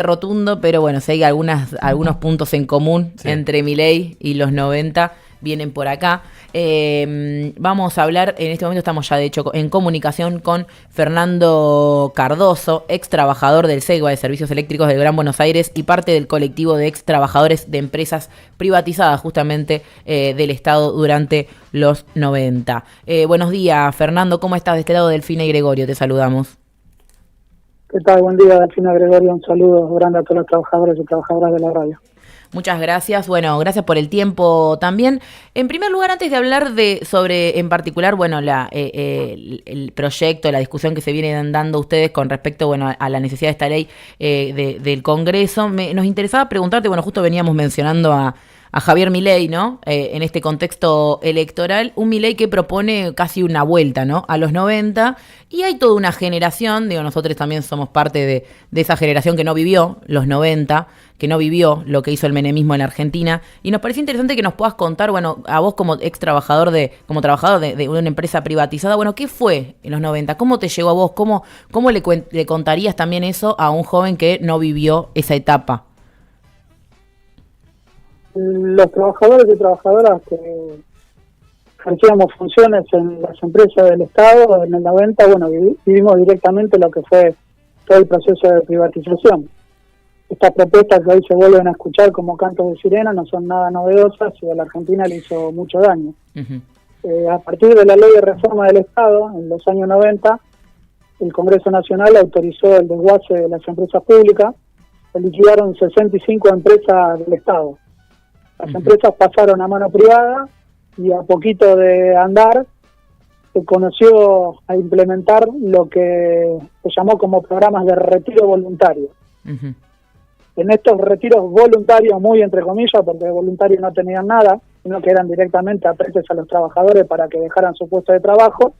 rotundo, pero bueno, si hay algunos puntos en común entre Milei y los 90, vienen por acá. Vamos a hablar, en este momento estamos ya de hecho en comunicación con Fernando Cardoso, ex trabajador del SEGBA de Servicios Eléctricos del Gran Buenos Aires y parte del colectivo de ex trabajadores de empresas privatizadas justamente del Estado durante los 90. Buenos días, Fernando, ¿cómo estás? De este lado, Delfina y Gregorio, te saludamos. ¿Qué tal? Buen día, Delfina, Gregorio. Un saludo grande a todos los trabajadores y trabajadoras de la radio. Muchas gracias. Bueno, gracias por el tiempo también. En primer lugar, antes de hablar sobre en particular, bueno, el proyecto, la discusión que se viene dando ustedes con respecto, bueno, a la necesidad de esta ley del Congreso, nos interesaba preguntarte, bueno, justo veníamos mencionando a Javier Milei, ¿no? En este contexto electoral, un Milei que propone casi una vuelta, ¿no? A los 90, y hay toda una generación, digo, nosotros también somos parte de esa generación que no vivió los 90, que no vivió lo que hizo el menemismo en Argentina, y nos parece interesante que nos puedas contar, bueno, a vos como ex trabajador de una empresa privatizada, bueno, ¿qué fue en los 90? ¿Cómo te llegó a vos? ¿Cómo le contarías también eso a un joven que no vivió esa etapa? Los trabajadores y trabajadoras que ejercíamos funciones en las empresas del Estado en el 90, bueno, vivimos directamente lo que fue todo el proceso de privatización. Estas propuestas que hoy se vuelven a escuchar como cantos de sirena no son nada novedosas y a la Argentina le hizo mucho daño. A partir de la ley de reforma del Estado, en los años 90, el Congreso Nacional autorizó el desguace de las empresas públicas, se liquidaron 65 empresas del Estado. Las empresas pasaron a mano privada y a poquito de andar se conoció a implementar lo que se llamó como programas de retiro voluntario. En estos retiros voluntarios, muy entre comillas, porque de voluntarios no tenían nada, sino que eran directamente apretes a los trabajadores para que dejaran su puesto de trabajo,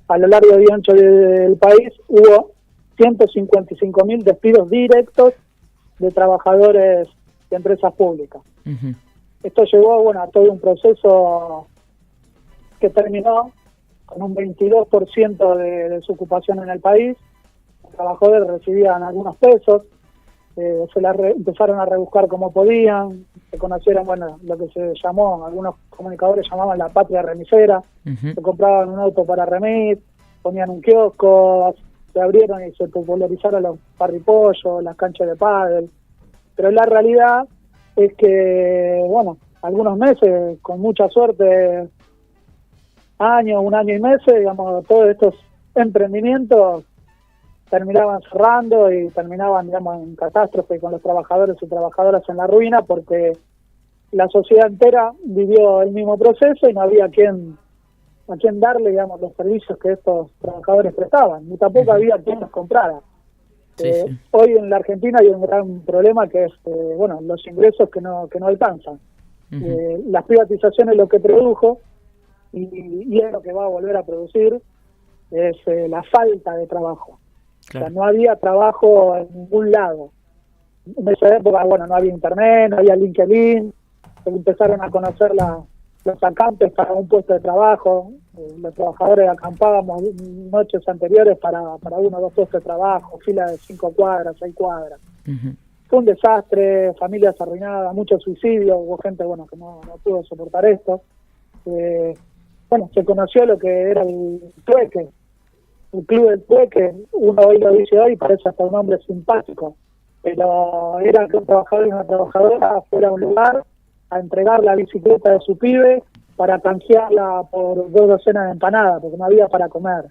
a lo largo y ancho del país hubo 155.000 despidos directos de trabajadores de empresas públicas. Esto llevó, bueno, a todo un proceso que terminó con un 22% de desocupación en el país. Los trabajadores recibían algunos pesos, empezaron a rebuscar como podían, se conocieron, bueno, lo que se llamó, algunos comunicadores llamaban la patria remisera, se compraban un auto para remis, ponían un kiosco, se abrieron y se popularizaron los parripollos, las canchas de pádel, pero la realidad es que, bueno, algunos meses, con mucha suerte, un año y meses, digamos, todos estos emprendimientos terminaban cerrando y terminaban, digamos, en catástrofe con los trabajadores y trabajadoras en la ruina, porque la sociedad entera vivió el mismo proceso y no había a quien darle, digamos, los servicios que estos trabajadores prestaban, ni tampoco había quien los comprara. Hoy en la Argentina hay un gran problema que es, bueno, los ingresos que no alcanzan. Las privatizaciones lo que produjo, y es lo que va a volver a producir, es la falta de trabajo. Claro. O sea, no había trabajo en ningún lado. En esa época, bueno, no había internet, no había LinkedIn, se empezaron a conocer los acampes para un puesto de trabajo, los trabajadores acampábamos noches anteriores para 1 o 2 puestos de trabajo, filas de 5 cuadras, 6 cuadras. Fue un desastre, familias arruinadas, muchos suicidios, hubo gente, bueno, que no pudo soportar esto. Bueno, se conoció lo que era el trueque, el club del trueque. Uno hoy lo dice hoy, parece hasta un hombre simpático, pero era que un trabajador y una trabajadora fuera a un lugar a entregar la bicicleta de su pibe para canjearla por 2 docenas de empanadas, porque no había para comer.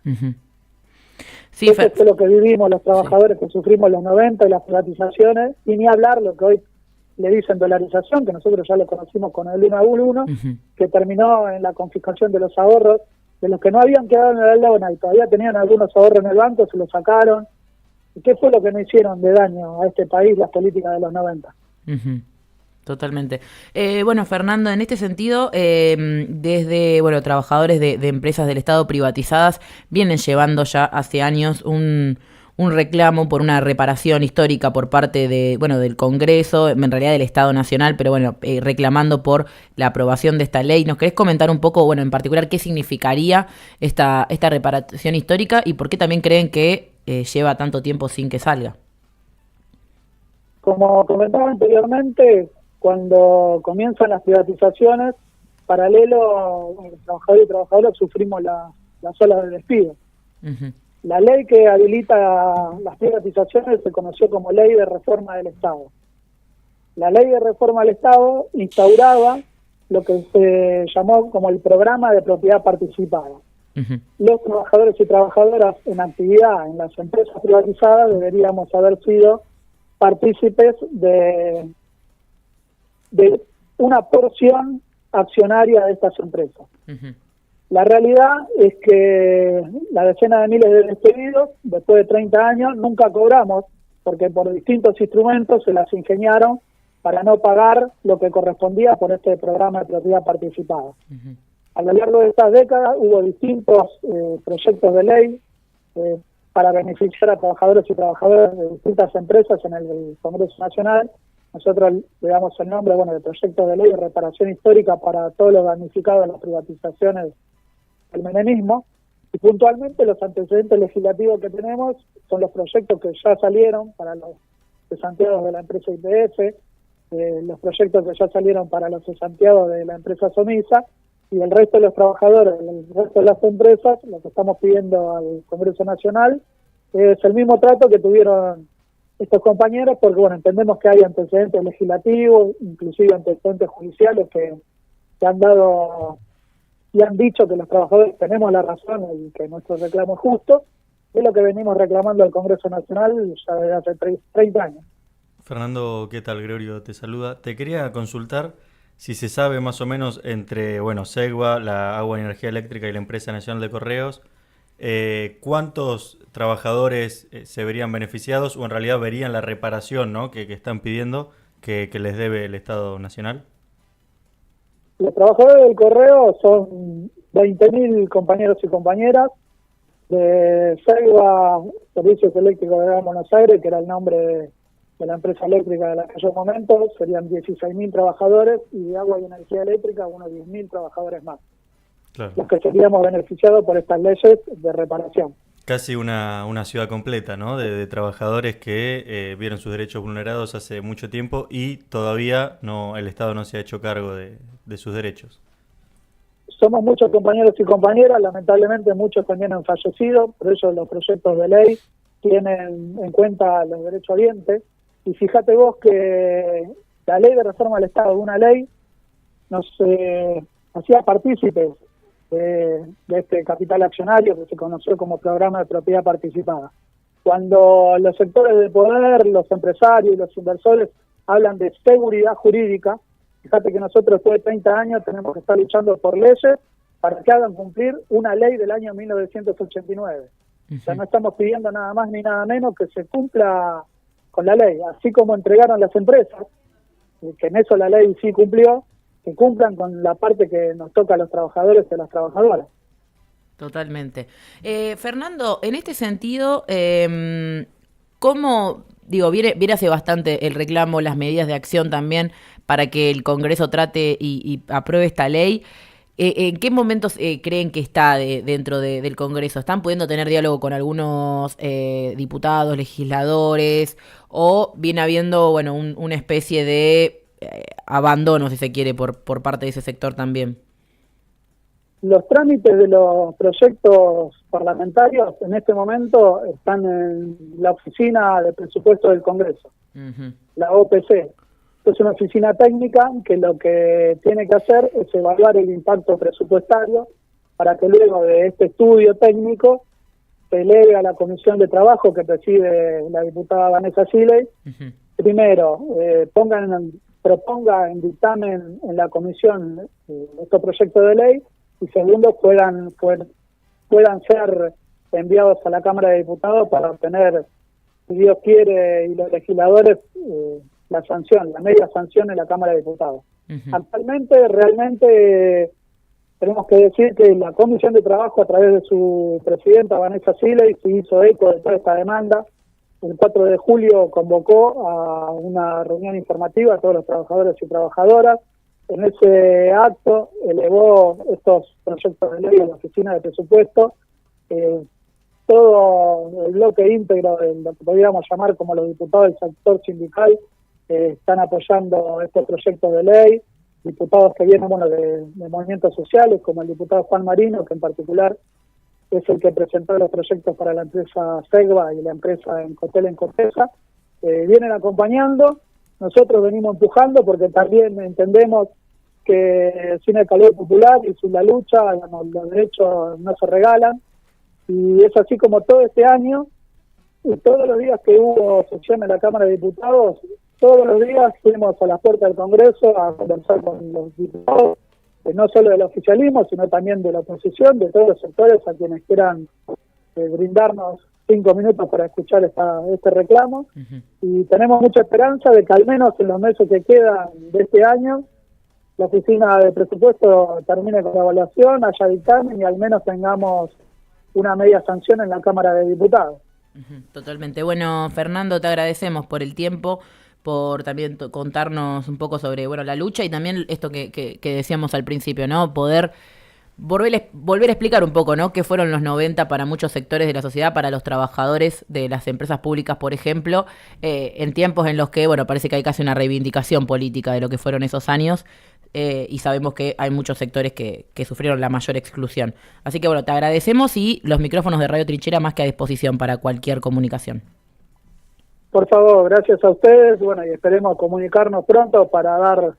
Sí, eso fue lo que vivimos los trabajadores que sufrimos los 90 y las privatizaciones, y ni hablar lo que hoy le dicen dolarización, que nosotros ya lo conocimos con el 1 a 1, que terminó en la confiscación de los ahorros, de los que no habían quedado en el Lona y todavía tenían algunos ahorros en el banco, se los sacaron. ¿Y qué fue lo que no hicieron de daño a este país las políticas de los 90? Totalmente. Bueno, Fernando, en este sentido, desde trabajadores de empresas del Estado privatizadas vienen llevando ya hace años un reclamo por una reparación histórica por parte del Congreso, en realidad del Estado Nacional, pero reclamando por la aprobación de esta ley. ¿Nos querés comentar un poco, en particular, qué significaría esta reparación histórica y por qué también creen que lleva tanto tiempo sin que salga? Como comentaba anteriormente, cuando comienzan las privatizaciones, paralelo, los trabajadores y trabajadoras sufrimos las olas de despido. Ujú. La ley que habilita las privatizaciones se conoció como Ley de Reforma del Estado. La Ley de Reforma del Estado instauraba lo que se llamó como el Programa de Propiedad Participada. Ujú. Los trabajadores y trabajadoras en actividad en las empresas privatizadas deberíamos haber sido partícipes de una porción accionaria de estas empresas. Ujú. La realidad es que la decena de miles de despedidos, después de 30 años, nunca cobramos, porque por distintos instrumentos se las ingeniaron para no pagar lo que correspondía por este programa de propiedad participada. Ujú. A lo largo de estas décadas hubo distintos proyectos de ley para beneficiar a trabajadores y trabajadoras de distintas empresas en el Congreso Nacional. Nosotros le damos el nombre, de proyecto de ley de reparación histórica para todos los damnificados de las privatizaciones del menemismo. Y puntualmente los antecedentes legislativos que tenemos son los proyectos que ya salieron para los cesanteados de la empresa YPF, los proyectos que ya salieron para los cesanteados de la empresa Somisa, y el resto de los trabajadores, el resto de las empresas, lo que estamos pidiendo al Congreso Nacional es el mismo trato que tuvieron estos compañeros, porque entendemos que hay antecedentes legislativos, inclusive antecedentes judiciales que han dado y han dicho que los trabajadores tenemos la razón y que nuestro reclamo es justo. Es lo que venimos reclamando al Congreso Nacional ya desde hace 30 años. Fernando, ¿qué tal? Gregorio te saluda. Te quería consultar si se sabe más o menos entre, SEGBA, la Agua y Energía Eléctrica y la Empresa Nacional de Correos, ¿cuántos trabajadores se verían beneficiados o en realidad verían la reparación, ¿no?, que están pidiendo que les debe el Estado Nacional? Los trabajadores del correo son 20.000 compañeros y compañeras de SEGBA, Servicios Eléctricos de Gran Buenos Aires, que era el nombre de la empresa eléctrica de aquellos momentos, serían 16.000 trabajadores, y de Agua y Energía Eléctrica unos 10.000 trabajadores más. Claro. Los que seríamos beneficiados por estas leyes de reparación. Casi una ciudad completa, ¿no?, de trabajadores que vieron sus derechos vulnerados hace mucho tiempo y todavía el Estado no se ha hecho cargo de sus derechos. Somos muchos compañeros y compañeras, lamentablemente muchos también han fallecido, por eso los proyectos de ley tienen en cuenta los derechohabientes. Y fíjate vos que la ley de reforma del Estado, una ley, nos hacía partícipes de este capital accionario que se conoció como programa de propiedad participada. Cuando los sectores de poder, los empresarios y los inversores hablan de seguridad jurídica, fíjate que nosotros después de 30 años tenemos que estar luchando por leyes para que hagan cumplir una ley del año 1989. Uh-huh. O sea, no estamos pidiendo nada más ni nada menos que se cumpla con la ley, así como entregaron las empresas, que en eso la ley sí cumplió, que cumplan con la parte que nos toca a los trabajadores y a las trabajadoras. Totalmente. Fernando, en este sentido, ¿cómo, viene hace bastante el reclamo, las medidas de acción también para que el Congreso trate y apruebe esta ley? ¿En qué momentos creen que está dentro del Congreso? ¿Están pudiendo tener diálogo con algunos diputados, legisladores? ¿O viene habiendo una especie de abandono, si se quiere, por parte de ese sector también? Los trámites de los proyectos parlamentarios en este momento están en la Oficina de Presupuesto del Congreso, Uh-huh. la OPC. Es una oficina técnica que lo que tiene que hacer es evaluar el impacto presupuestario para que luego de este estudio técnico se eleve a la Comisión de Trabajo que preside la diputada Vanessa Siley. Uh-huh. Primero, proponga en dictamen en la comisión estos proyectos de ley, y segundo, puedan ser enviados a la Cámara de Diputados para obtener, si Dios quiere y los legisladores, la media sanción en la Cámara de Diputados. Uh-huh. Actualmente, realmente, tenemos que decir que la Comisión de Trabajo, a través de su presidenta Vanessa Siley, se hizo eco de toda esta demanda. El 4 de julio convocó a una reunión informativa a todos los trabajadores y trabajadoras. En ese acto elevó estos proyectos de ley a la Oficina de Presupuesto. Todo el bloque íntegro de lo que podríamos llamar como los diputados del sector sindical están apoyando estos proyectos de ley, diputados que vienen de movimientos sociales, como el diputado Juan Marino, que en particular es el que presentó los proyectos para la empresa Segva y la empresa Encotel en Corteza, vienen acompañando. Nosotros venimos empujando porque también entendemos que sin el calor popular y sin la lucha, los derechos no se regalan, y es así como todo este año, y todos los días que hubo sesión en la Cámara de Diputados, todos los días fuimos a las puertas del Congreso a conversar con los diputados, no solo del oficialismo, sino también de la oposición, de todos los sectores a quienes quieran brindarnos 5 minutos para escuchar este reclamo. Uh-huh. Y tenemos mucha esperanza de que al menos en los meses que quedan de este año, la oficina de presupuesto termine con la evaluación, haya dictamen y al menos tengamos una media sanción en la Cámara de Diputados. Uh-huh. Totalmente. Bueno, Fernando, te agradecemos por el tiempo, por también contarnos un poco sobre la lucha y también esto que decíamos al principio, ¿no? Poder volver a explicar un poco, ¿no? Qué fueron los 90 para muchos sectores de la sociedad, para los trabajadores de las empresas públicas, por ejemplo, en tiempos en los que, parece que hay casi una reivindicación política de lo que fueron esos años, y sabemos que hay muchos sectores que sufrieron la mayor exclusión. Así que, te agradecemos y los micrófonos de Radio Trinchera más que a disposición para cualquier comunicación. Por favor, gracias a ustedes, y esperemos comunicarnos pronto para dar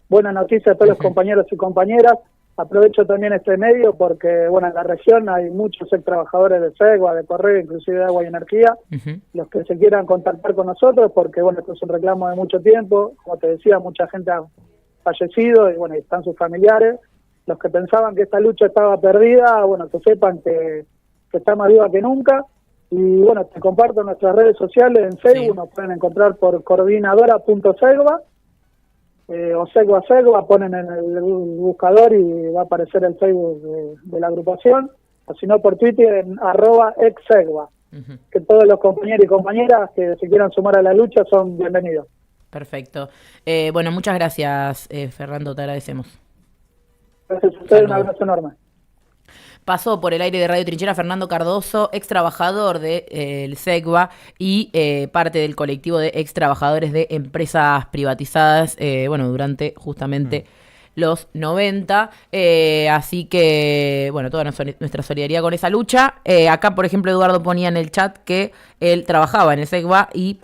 buenas noticias a todos los compañeros y compañeras. Aprovecho también este medio porque, en la región hay muchos trabajadores de Segva, de Correo, inclusive de Agua y Energía, los que se quieran contactar con nosotros porque, esto es un reclamo de mucho tiempo. Como te decía, mucha gente ha fallecido y, están sus familiares. Los que pensaban que esta lucha estaba perdida, que sepan que está más viva que nunca. Y, te comparto nuestras redes sociales en Facebook, nos pueden encontrar por coordinadora.segva. O Segva, ponen en el buscador y va a aparecer el Facebook de la agrupación, o si no por Twitter en @exsegva. Uh-huh. Que todos los compañeros y compañeras que se quieran sumar a la lucha son bienvenidos. Perfecto. Muchas gracias, Fernando, te agradecemos. Gracias a ustedes, un abrazo enorme. Pasó por el aire de Radio Trinchera Fernando Cardoso, ex trabajador del Segva y parte del colectivo de ex trabajadores de empresas privatizadas, durante justamente los 90. Así que, toda nuestra solidaridad con esa lucha. Acá, por ejemplo, Eduardo ponía en el chat que él trabajaba en el Segva y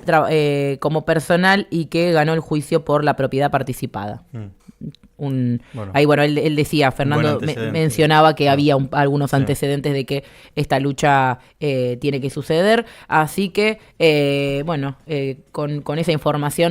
como personal y que ganó el juicio por la propiedad participada. Ahí él decía, Fernando mencionaba que había algunos antecedentes de que esta lucha tiene que suceder, así que con esa información nos